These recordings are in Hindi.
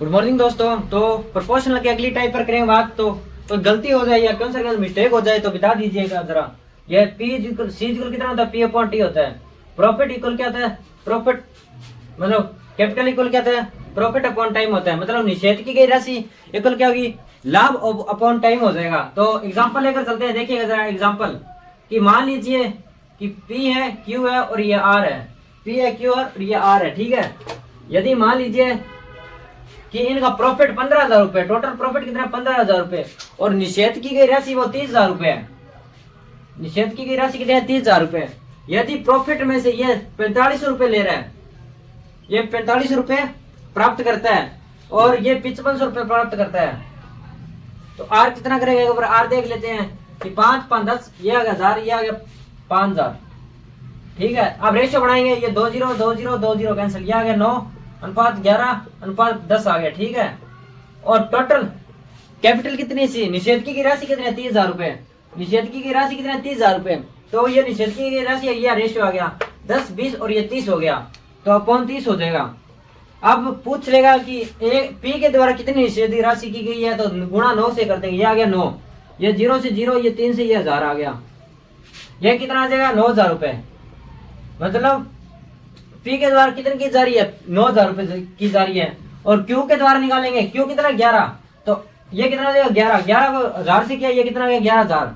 गुड मॉर्निंग दोस्तों। तो प्रोपोर्शनल की अगली टाइप पर करेंगे बात। तो कोई गलती हो जाए या कौन सा मिस्टेक हो जाए तो बता दीजिएगा जरा। ये पी इक्वल सी इक्वल कितना होता है? पी अपॉन टी होता है। प्रॉफिट इक्वल क्या होता है? प्रॉफिट मतलब कैपिटल इक्वल क्या होता है? प्रॉफिट अपॉन टाइम होता है। मतलब निषेध की गई राशि इक्वल क्या होगी? लाभ अपॉन टाइम हो जाएगा। तो एग्जांपल लेकर चलते हैं, देखिएगा जरा एग्जांपल कि मान लीजिए कि पी है, क्यू है और ये आर है। पी है, क्यू और ये आर है, ठीक है। यदि मान लीजिए कि इनका प्रॉफिट 15,000 रुपए, टोटल प्रॉफिट कितना? 15,000 रुपए, और निषेध की गई राशि वो 30,000 रुपए है। निषेध की गई राशि कितनी है? 30,000 रुपए। यदि प्रॉफिट में से ये 45 रुपए ले रहा है, ये 45 रुपए प्राप्त करता है और ये 55 रुपए प्राप्त करता है, तो आर कितना करेगा? एक बार आर देख लेते हैं कि 5 5 10, ये आ गया 1000, ये आ गया 5000, ठीक है। अब रेशियो बनाएंगे, ये 2 0 2 0 2 0 कैंसिल, ये आ गया 9 अनुपात 11 अनुपात 10 आ गया, ठीक है। और टोटल कैपिटल कितनी सी? निषेध की राशि कितनी है? 30,000 रुपए। निषेध की राशि कितनी है? 30,000 रुपए। तो ये निषेध की राशि है, ये रेशियो आ गया 10 20 और ये 30 हो गया, तो अपॉन 30 हो जाएगा। अब पूछ लेगा कि पी के द्वारा कितनी निषेध राशि की गई है, तो गुणा 9 से कर देंगे, ये आ गया 9, ये 0 से 0, ये 3 से ये 1000 आ गया, ये कितना आ जाएगा? 9,000 रुपए। मतलब पी के द्वारा कितनी की जा रही है? 9,000 रुपए की जा रही है। और क्यू के द्वारा निकालेंगे, क्यू कितना? 11, तो ये कितना आ जाएगा? 11 11 को 1000 से किया, ये कितना आ गया? 11,000,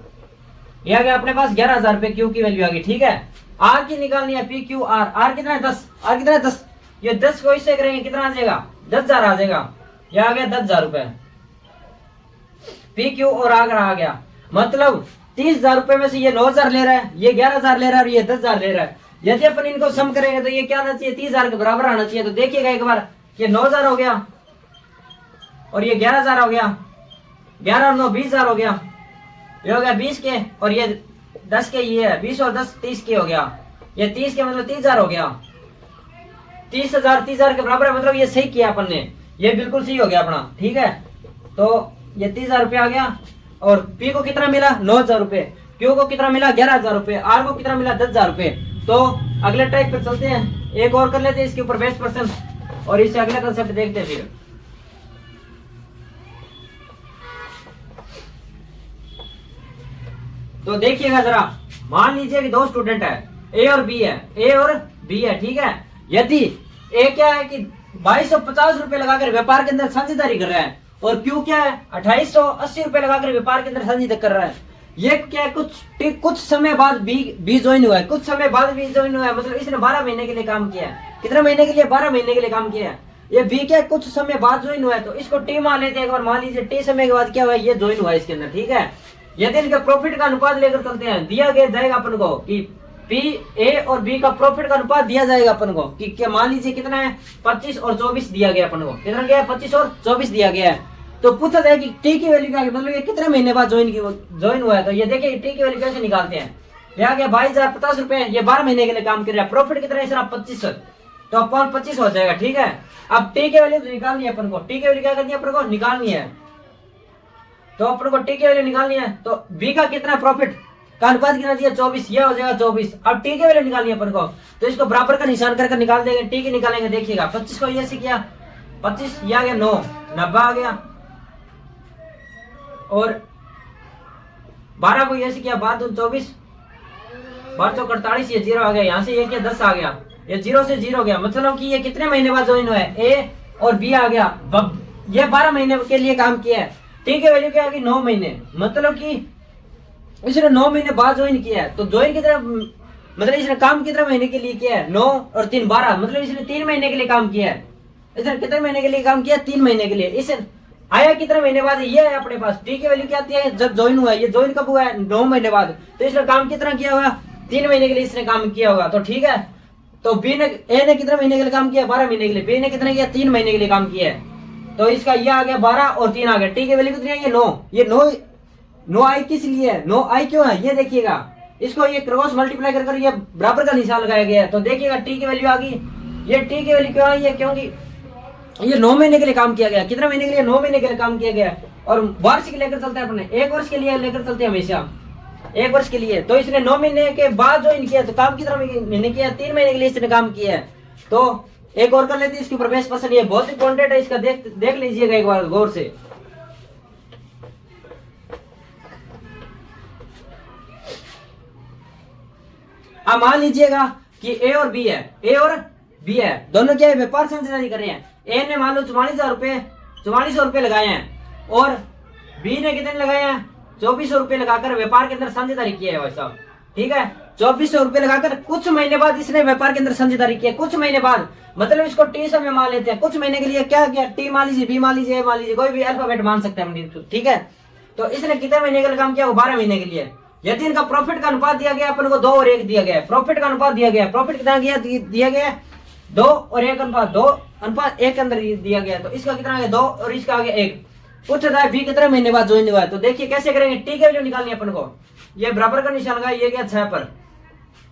ये आ गया अपने पास 11,000 रुपए क्यू की वैल्यू आ गई, ठीक है। आर की निकालनी है, पी क्यू आर। आर कितना है? 10। आर कितना है? 10। ये 10 को इससे करेंगे, कितना आ जाएगा? 10,000 आ जाएगा, ये आ गया 10,000 रुपए। पी क्यू और आर आ गया, मतलब 30,000 रुपए में से ये 9,000 ले रहा है, ये 11,000 ले रहा है और ये 10,000 ले रहा है। यदि अपन इनको सम करेंगे तो ये क्या आना चाहिए? 30,000 के बराबर आना चाहिए। तो देखिएगा एक बार, ये 9,000 हो गया और ये 11,000 हो गया, 11 और 9 20,000 हो गया, ये हो गया 20 के, और ये 10 के, ये है 20 और 10 30 के हो गया, ये 30 के मतलब 30,000 हो गया। 30,000 के बराबर है, मतलब ये सही किया अपन ने, ये बिल्कुल सही हो गया अपना, ठीक है। तो ये 30,000 रुपये आ गया। और पी को कितना मिला? 9,000 रुपए। क्यू को कितना मिला? 11,000 रुपए। आर को कितना मिला? 10,000 रुपए। तो अगले टाइप पर चलते हैं, एक और कर लेते हैं इसके ऊपर बेस्ट पर्सन, और इससे अगला कंसेप्ट देखते हैं फिर। तो देखिएगा जरा, मान लीजिए कि दो स्टूडेंट है, ए और बी है, ए और बी है, ठीक है। यदि ए क्या है कि 2250 रुपए लगाकर व्यापार के अंदर साझेदारी कर रहा है, और क्यू क्या है? 2880 रुपए लगाकर व्यापार के अंदर साझेदारी कर रहा है। ये क्या है? कुछ समय बाद बी ज्वाइन हुआ है, कुछ समय बाद बी ज्वाइन हुआ है, मतलब इसने 12 महीने के लिए काम किया है। कितने महीने के लिए? 12 महीने के लिए काम किया है। ये बी क्या है? कुछ समय बाद ज्वाइन हुआ है, तो इसको टी मान लेते हैं एक बार। मान लीजिए टी समय के बाद क्या हुआ है? ये ज्वाइन हुआ है इसके अंदर, ठीक है। यदि इनके प्रॉफिट का अनुपात लेकर चलते हैं, दिया गया जाएगा अपन को कि पी ए और बी का प्रॉफिट का अनुपात दिया जाएगा अपन को कि क्या, मान लीजिए कितना है? 25 और 24 दिया गया अपन को। कितना गया है? 25 और 24 दिया गया है। तो पूछा जाए कि टी की वैल्यू क्या है, मतलब ये कितने महीने बाद ज्वाइन हुआ है। तो ये देखिए टी की वैल्यू कैसे निकालते हैं। ये आ गया 22,050 रुपए, ये 12 महीने के लिए काम कर रहा है। प्रॉफिट कितना है? सिर्फ 25, तो अपॉन 25 हो जाएगा, ठीक है। अब टी की वैल्यू निकालनी है अपन को। टी की वैल्यू क्या करनी है अपन को? निकालनी है। तो अपन को टी की वैल्यू निकालनी है, तो बी का कितना प्रॉफिट का अनुपात कितना दिया? 24, ये हो जाएगा 24। अब टी की वैल्यू निकालनी है अपन को, तो इसको बराबर का निशान करके निकाल देंगे। टी की निकालेंगे, देखिएगा 25 को ये से किया 25, ये आ गया 9 90 आ गया, और 12 को ये से किया 12 दूनी 24, 12 तो 48, ये 0 आ गया। यहाँ से ये क्या? 10 आ गया, ये 0 से 0 गया, मतलब कि ये कितने महीने बाद ज्वाइन हुआ है? ए और बी आ गया, ये 12 महीने के लिए काम किया है। टी की वैल्यू क्या आ गई? 9 महीने, मतलब कि इसने 9 महीने बाद ज्वाइन किया है। तो ज्वाइन कितना, मतलब इसने काम कितने महीने के लिए किया है? 9 और 3 12, मतलब इसने 3 महीने के लिए काम किया है। इसने कितने महीने के लिए काम किया? 3 महीने के लिए। इसे आया कितने महीने बाद? ये है अपने पास। टी की वैल्यू क्या आती है? जब ज्वाइन हुआ है। ये ज्वाइन कब हुआ है? 9 महीने बाद। तो इसने काम कितना किया होगा? 3 महीने के लिए इसने काम किया होगा, तो ठीक है। तो बी ने, ए ने कितने महीने के लिए काम किया? 12 महीने के लिए। बी ने कितना किया? 3 महीने के लिए काम किया है। तो इसका ये आ गया 12 और 3 आ गया। टी की वैल्यू कितनी है? ये 9। ये 9 आई किस लिए है? 9 आई क्यों है? ये देखिएगा, इसको ये क्रॉस मल्टीप्लाई कर ये बराबर का निशान लगाया गया है। तो देखिएगा टी की वैल्यू आ गई। ये टी की वैल्यू क्यों आई है? क्योंकि ये 9 महीने के लिए काम किया गया। कितने महीने के लिए? 9 महीने के लिए काम किया गया। और वार्षिक लेकर चलते हैं अपने, 1 वर्ष के लिए लेकर चलते हैं हमेशा, 1 वर्ष के लिए। तो इसने 9 महीने के बाद ज्वाइन किया, तो काम कितना महीने किया? 3 महीने के लिए इसने काम किया है। तो एक और कर लेते हैं इसके ऊपर बेस पर्सन, ये बहुत इंपॉर्टेंट है, इसका देख लीजिएगा एक बार गौर से। अब मान लीजिएगा कि ए और बी है, ए और बी है, दोनों क्या है, व्यापार साझेदारी कर रहे हैं। ए ने मान लो 44,000 रुपए लगाए हैं और बी ने कितने लगाए हैं, 2400 रुपए लगाकर व्यापार के अंदर साझेदारी किया है भाई साहब। ठीक है, 2400 रुपए लगाकर कुछ महीने बाद इसने व्यापार के अंदर साझेदारी किया, कुछ महीने बाद, मतलब इसको टी समय मान लेते हैं। कुछ महीने के लिए क्या किया, टी मान लीजिए, बी मान लीजिए, ए मान लीजिए, कोई भी अल्फाबेट मान सकते हैं। ठीक है, तो इसने कितने महीने के लिए काम किया, वो 12 महीने के लिए। यदि इनका प्रॉफिट का अनुपात दिया गया अपन को 2 और 1 दिया गया है, प्रॉफिट का अनुपात दिया गया, प्रॉफिट कितना दिया गया 2 और 1 अनुपात 2 अनुपात 1 के अंदर दिया गया, तो इसका कितना आ गया 2 और इसका आ गया 1। पूछ रहा है बी कितने महीने बाद ज्वाइन हुआ है, तो देखिए कैसे करेंगे, टी की वैल्यू निकालनी है अपन को। ये बराबर का निशान लगा, ये गया 6 पर।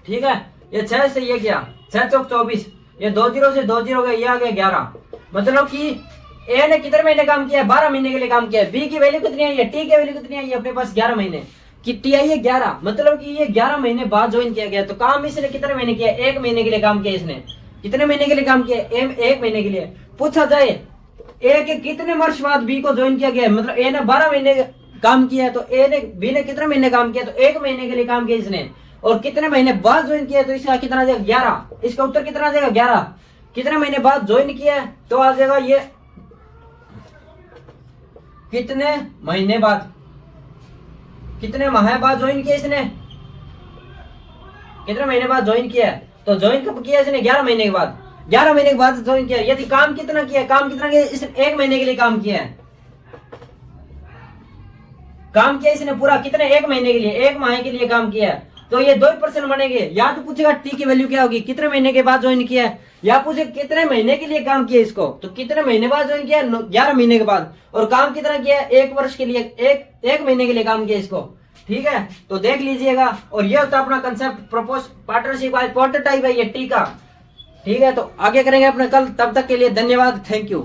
ठीक है, ये 6 से ये गया 6 चौक 24, ये 2 0 से 2 0 गया, ये आ गया 11। मतलब कि ए ने कितने महीने काम किया, 12 महीने के लिए काम किया। बी की वैल्यू कितनी आई है, टी की वैल्यू कितनी आई है अपने पास 11 महीने की, टी आई है 11, मतलब कि ये 11 महीने बाद ज्वाइन किया गया। तो काम इसने कितने महीने किया, 1 महीने के लिए काम किया इसने। कितने महीने के लिए काम किया, 1 महीने के लिए। पूछा जाए ए के कितने वर्ष बाद बी को ज्वाइन किया गया, मतलब ए ने 12 महीने काम किया, तो बी ने कितने महीने काम किया, तो 1 महीने के लिए काम किया इसने, और कितने महीने बाद ज्वाइन किया, तो इसका कितना आ जाएगा 11। इसका उत्तर कितना आ जाएगा 11। कितने महीने बाद ज्वाइन किया तो आ जाएगा ये कितने महीने बाद, कितने माह बाद ज्वाइन किया इसने, कितने महीने बाद ज्वाइन किया, तो ज्वाइन कब किया इसने 11 महीने के बाद, 11 महीने के बाद ज्वाइन किया। यदि काम कितना किया, काम कितना किया इसने 1 महीने के लिए काम किया है, काम किया इसने पूरा कितने 1 महीने के लिए, 1 माह के लिए काम किया है, तो ये 2% बनेंगे। या तो पूछेगा टी की वैल्यू क्या होगी, कितने महीने के बाद ज्वाइन किया है, या पूछे कितने महीने के लिए काम किया इसको, तो कितने महीने बाद ज्वाइन किया 11 महीने के बाद, और काम कितना किया 1 वर्ष के लिए, एक महीने के लिए काम किया इसको। ठीक है, तो देख लीजिएगा। और ये होता है अपना कंसेप्ट प्रपोज पार्टनरशिप प्रोटोटाइप है ये टी का। ठीक है, तो आगे करेंगे अपने कल, तब तक के लिए धन्यवाद, थैंक यू।